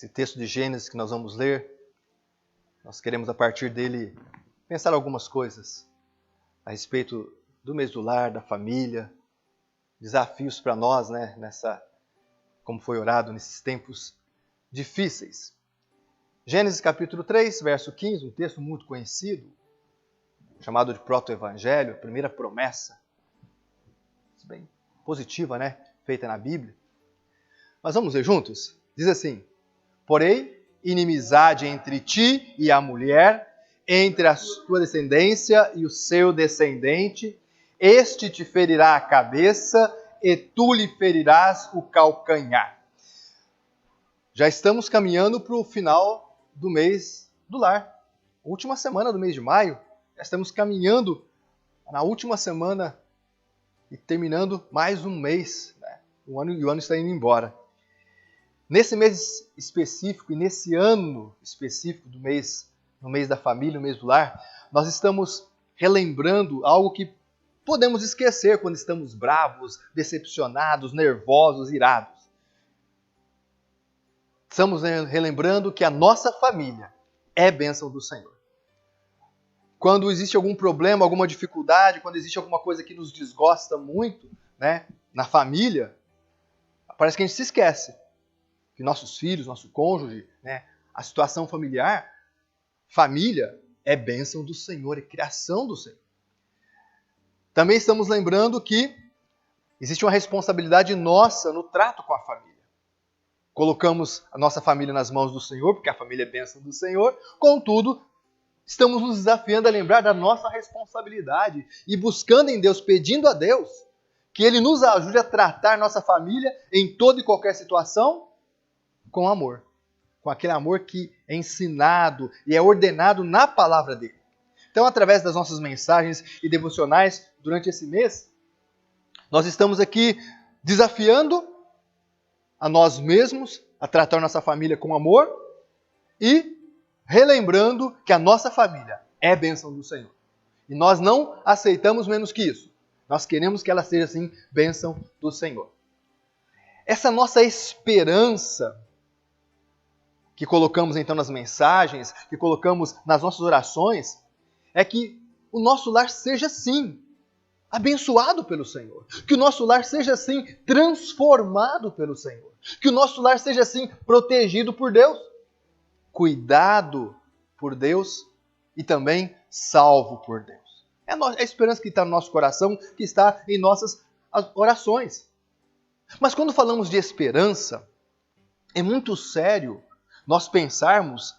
Esse texto de Gênesis que nós vamos ler, nós queremos a partir dele pensar algumas coisas a respeito do mês do lar, da família, desafios para nós, né, como foi orado nesses tempos difíceis. Gênesis capítulo 3, verso 15, um texto muito conhecido, chamado de proto-evangelho, a primeira promessa, bem positiva, né, feita na Bíblia. Mas vamos ler juntos? Diz assim: porém, inimizade entre ti e a mulher, entre a tua descendência e o seu descendente, este te ferirá a cabeça e tu lhe ferirás o calcanhar. Já estamos caminhando para o final do mês do lar. Última semana do mês de maio. Já estamos caminhando na última semana e terminando mais um mês, né? O ano está indo embora. Nesse mês específico e nesse ano específico no mês da família, no mês do lar, nós estamos relembrando algo que podemos esquecer quando estamos bravos, decepcionados, nervosos, irados. Estamos relembrando que a nossa família é bênção do Senhor. Quando existe algum problema, alguma dificuldade, quando existe alguma coisa que nos desgosta muito, né, na família, parece que a gente se esquece que nossos filhos, nosso cônjuge, né, a situação familiar, família é bênção do Senhor, é criação do Senhor. Também estamos lembrando que existe uma responsabilidade nossa no trato com a família. Colocamos a nossa família nas mãos do Senhor, porque a família é bênção do Senhor, contudo, estamos nos desafiando a lembrar da nossa responsabilidade e buscando em Deus, pedindo a Deus, que Ele nos ajude a tratar nossa família em toda e qualquer situação com amor. Com aquele amor que é ensinado e é ordenado na palavra dele. Então, através das nossas mensagens e devocionais durante esse mês, nós estamos aqui desafiando a nós mesmos a tratar nossa família com amor e relembrando que a nossa família é bênção do Senhor. E nós não aceitamos menos que isso. Nós queremos que ela seja, assim, bênção do Senhor. Essa nossa esperança que colocamos, então, nas mensagens, que colocamos nas nossas orações, é que o nosso lar seja, sim, abençoado pelo Senhor. Que o nosso lar seja, sim, transformado pelo Senhor. Que o nosso lar seja, sim, protegido por Deus. Cuidado por Deus e também salvo por Deus. É a esperança que está no nosso coração, que está em nossas orações. Mas quando falamos de esperança, é muito sério nós pensarmos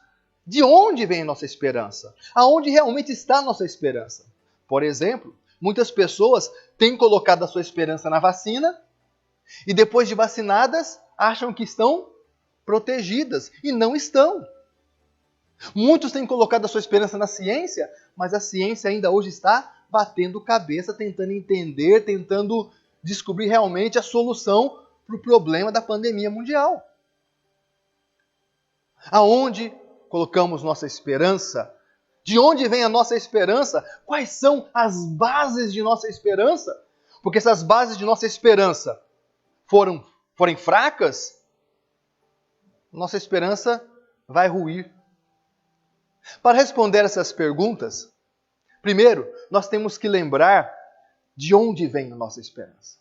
de onde vem a nossa esperança, aonde realmente está a nossa esperança. Por exemplo, muitas pessoas têm colocado a sua esperança na vacina e depois de vacinadas acham que estão protegidas e não estão. Muitos têm colocado a sua esperança na ciência, mas a ciência ainda hoje está batendo cabeça, tentando entender, tentando descobrir realmente a solução para o problema da pandemia mundial. Aonde colocamos nossa esperança? De onde vem a nossa esperança? Quais são as bases de nossa esperança? Porque se as bases de nossa esperança forem fracas, nossa esperança vai ruir. Para responder essas perguntas, primeiro, nós temos que lembrar de onde vem a nossa esperança.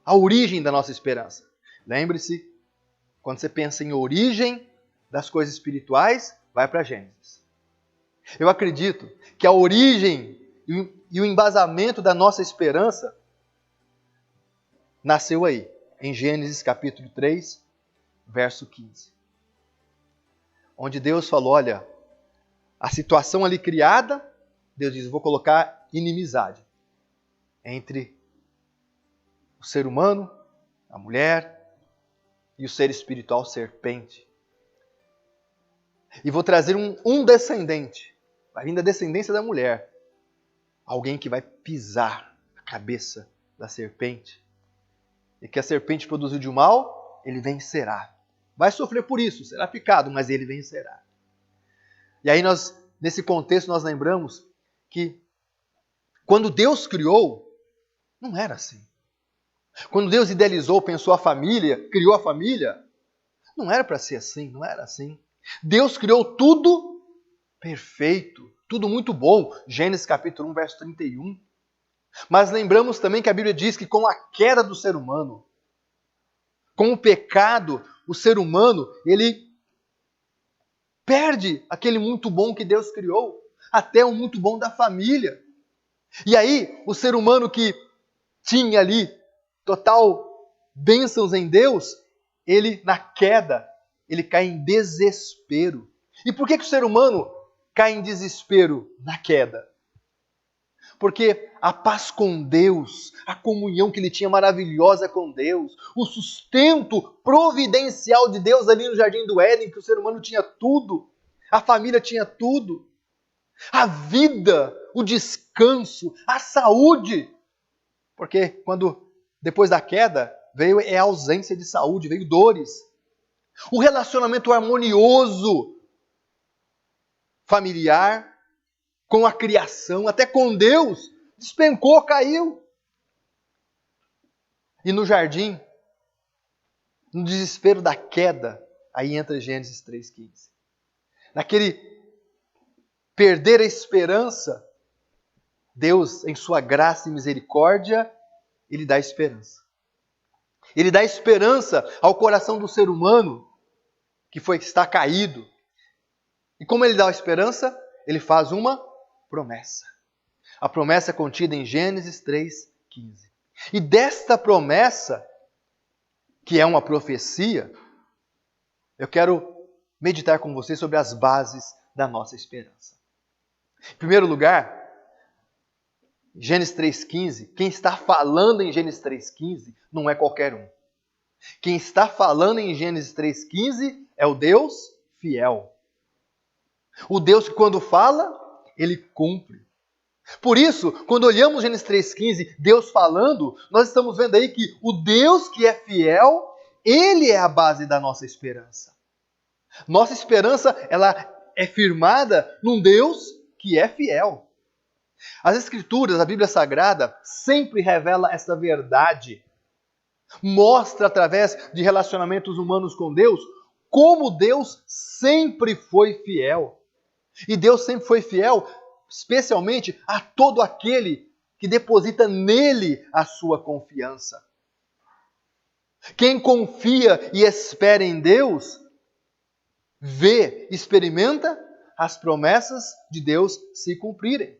A origem da nossa esperança. Lembre-se, quando você pensa em origem das coisas espirituais, vai para Gênesis. Eu acredito que a origem e o embasamento da nossa esperança nasceu aí, em Gênesis capítulo 3, verso 15. Onde Deus falou, olha, a situação ali criada, Deus diz, eu vou colocar inimizade entre o ser humano, a mulher e o ser espiritual, serpente. E vou trazer um descendente, vai vir da descendência da mulher, alguém que vai pisar a cabeça da serpente. E que a serpente produziu de mal, ele vencerá. Vai sofrer por isso, será picado, mas ele vencerá. E aí nesse contexto, nós lembramos que quando Deus criou, não era assim. Quando Deus idealizou, pensou a família, criou a família, Não era para ser assim, não era assim. Deus criou tudo perfeito, tudo muito bom. Gênesis capítulo 1, verso 31. Mas lembramos também que a Bíblia diz que com a queda do ser humano, com o pecado, o ser humano, ele perde aquele muito bom que Deus criou, até o muito bom da família. E aí, o ser humano que tinha ali total bênçãos em Deus, ele, na queda, ele cai em desespero. E por que o ser humano cai em desespero na queda? Porque a paz com Deus, a comunhão que ele tinha maravilhosa com Deus, o sustento providencial de Deus ali no Jardim do Éden, que o ser humano tinha tudo, a família tinha tudo, a vida, o descanso, a saúde. Porque depois da queda, veio a ausência de saúde, veio dores. O relacionamento harmonioso, familiar, com a criação, até com Deus, despencou, caiu. E no jardim, no desespero da queda, aí entra Gênesis 3,15. Naquele perder a esperança, Deus, em sua graça e misericórdia, Ele dá esperança. Ele dá esperança ao coração do ser humano que está caído. E como Ele dá a esperança? Ele faz uma promessa. A promessa é contida em Gênesis 3,15. E desta promessa, que é uma profecia, eu quero meditar com você sobre as bases da nossa esperança. Em primeiro lugar, Gênesis 3,15, quem está falando em Gênesis 3,15 não é qualquer um. Quem está falando em Gênesis 3,15 é o Deus fiel. O Deus que quando fala, Ele cumpre. Por isso, quando olhamos Gênesis 3,15, Deus falando, nós estamos vendo aí que o Deus que é fiel, Ele é a base da nossa esperança. Nossa esperança, ela é firmada num Deus que é fiel. As Escrituras, a Bíblia Sagrada, sempre revela essa verdade. Mostra através de relacionamentos humanos com Deus, como Deus sempre foi fiel. E Deus sempre foi fiel, especialmente a todo aquele que deposita nele a sua confiança. Quem confia e espera em Deus, vê, experimenta as promessas de Deus se cumprirem.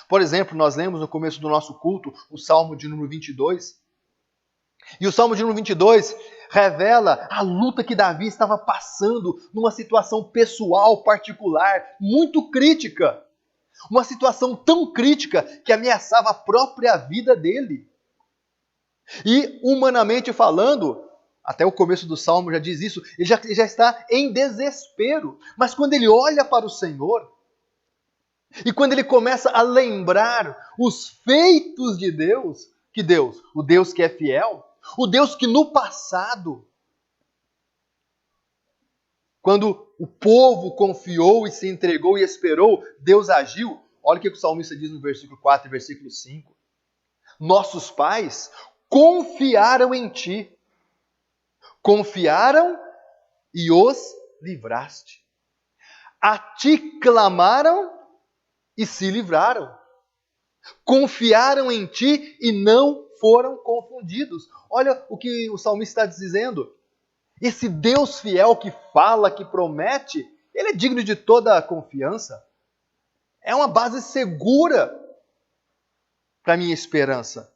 Por exemplo, nós lemos no começo do nosso culto o Salmo de número 22. E o Salmo de número 22 revela a luta que Davi estava passando numa situação pessoal particular, muito crítica. Uma situação tão crítica que ameaçava a própria vida dele. E, humanamente falando, até o começo do Salmo já diz isso, ele já está em desespero. Mas quando ele olha para o Senhor, e quando ele começa a lembrar os feitos de Deus, o Deus que é fiel, o Deus que no passado, quando o povo confiou e se entregou e esperou, Deus agiu. Olha o que o salmista diz no versículo 4 e versículo 5. Nossos pais confiaram em ti. Confiaram e os livraste. A ti clamaram e se livraram. Confiaram em ti e não foram confundidos. Olha o que o salmista está dizendo. Esse Deus fiel que fala, que promete, ele é digno de toda a confiança. É uma base segura para a minha esperança.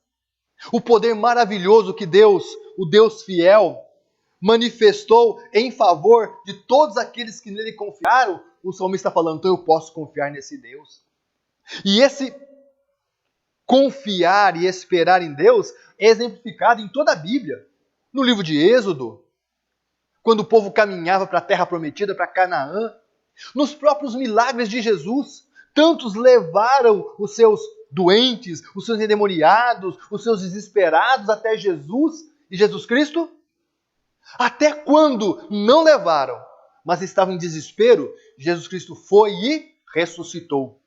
O poder maravilhoso que Deus, o Deus fiel, manifestou em favor de todos aqueles que nele confiaram, o salmista está falando, então eu posso confiar nesse Deus. E esse confiar e esperar em Deus é exemplificado em toda a Bíblia. No livro de Êxodo, quando o povo caminhava para a terra prometida, para Canaã, nos próprios milagres de Jesus, tantos levaram os seus doentes, os seus endemoniados, os seus desesperados até Jesus e Jesus Cristo? Até quando não levaram, mas estavam em desespero, Jesus Cristo foi e ressuscitou.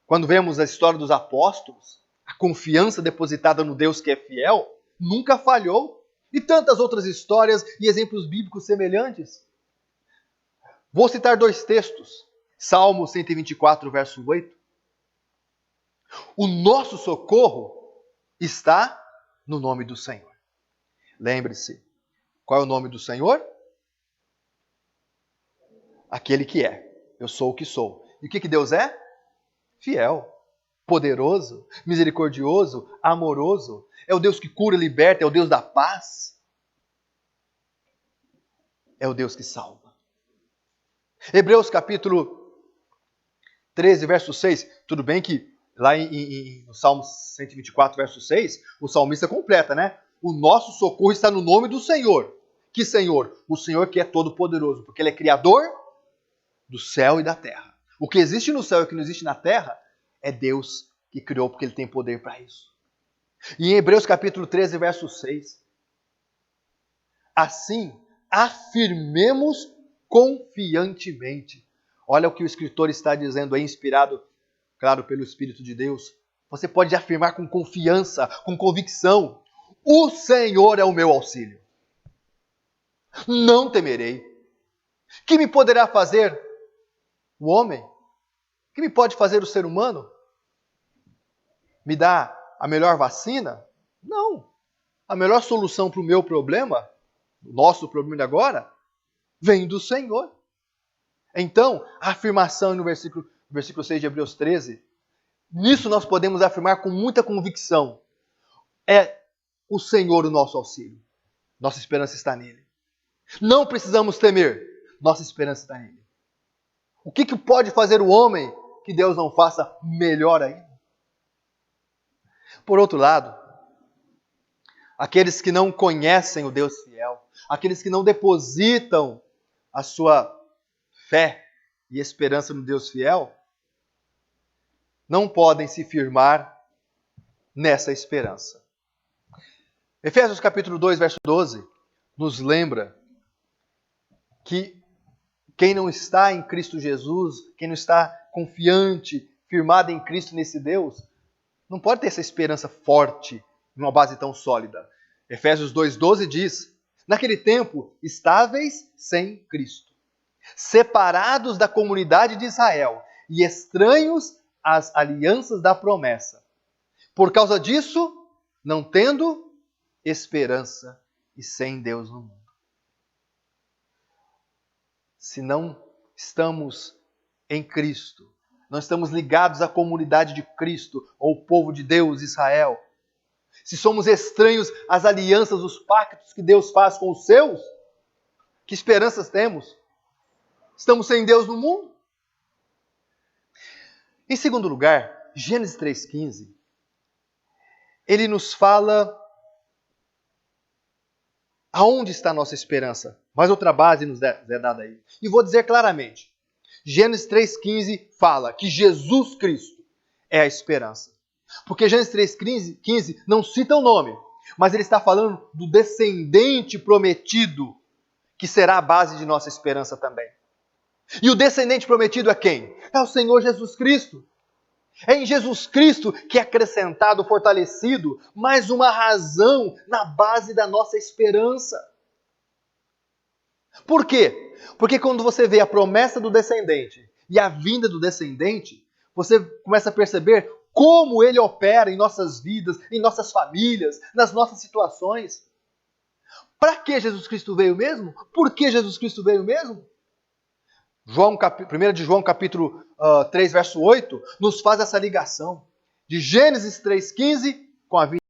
Quando vemos a história dos apóstolos, a confiança depositada no Deus que é fiel, nunca falhou. E tantas outras histórias e exemplos bíblicos semelhantes. Vou citar 2 textos. Salmo 124, verso 8. O nosso socorro está no nome do Senhor. Lembre-se, qual é o nome do Senhor? Aquele que é. Eu sou o que sou. E o que Deus é? Fiel, poderoso, misericordioso, amoroso. É o Deus que cura e liberta, é o Deus da paz. É o Deus que salva. Hebreus capítulo 13, verso 6. Tudo bem que lá no Salmo 124, verso 6, o salmista completa, né? O nosso socorro está no nome do Senhor. Que Senhor? O Senhor que é todo poderoso, porque Ele é criador do céu e da terra. O que existe no céu e o que não existe na terra é Deus que criou, porque Ele tem poder para isso. E em Hebreus capítulo 13, verso 6. Assim, afirmemos confiantemente. Olha o que o escritor está dizendo aí, inspirado, claro, pelo Espírito de Deus. Você pode afirmar com confiança, com convicção: o Senhor é o meu auxílio. Não temerei. Que me poderá fazer o homem? Que me pode fazer o ser humano? Me dá a melhor vacina? Não. A melhor solução para o meu problema, o nosso problema de agora, vem do Senhor. Então, a afirmação no versículo 6 de Hebreus 13, nisso nós podemos afirmar com muita convicção: é o Senhor o nosso auxílio. Nossa esperança está nele. Não precisamos temer, nossa esperança está nele. O que pode fazer o homem que Deus não faça melhor ainda? Por outro lado, aqueles que não conhecem o Deus fiel, aqueles que não depositam a sua fé e esperança no Deus fiel, não podem se firmar nessa esperança. Efésios capítulo 2, verso 12, nos lembra que quem não está em Cristo Jesus, quem não está confiante, firmado em Cristo nesse Deus, não pode ter essa esperança forte, numa base tão sólida. Efésios 2,12 diz: naquele tempo, estáveis sem Cristo, separados da comunidade de Israel e estranhos às alianças da promessa. Por causa disso, não tendo esperança e sem Deus no mundo. Se não estamos em Cristo, não estamos ligados à comunidade de Cristo, ou o povo de Deus, Israel, se somos estranhos às alianças, os pactos que Deus faz com os seus, que esperanças temos? Estamos sem Deus no mundo? Em segundo lugar, Gênesis 3,15, ele nos fala aonde está a nossa esperança. Mais outra base nos é dada aí. E vou dizer claramente, Gênesis 3,15 fala que Jesus Cristo é a esperança. Porque Gênesis 3,15 não cita o nome, mas ele está falando do descendente prometido, que será a base de nossa esperança também. E o descendente prometido é quem? É o Senhor Jesus Cristo. É em Jesus Cristo que é acrescentado, fortalecido, mais uma razão na base da nossa esperança. Por quê? Porque quando você vê a promessa do descendente e a vinda do descendente, você começa a perceber como ele opera em nossas vidas, em nossas famílias, nas nossas situações. Para que Jesus Cristo veio mesmo? Por que Jesus Cristo veio mesmo? 1 de João capítulo 3, verso 8, nos faz essa ligação de Gênesis 3,15 com a vida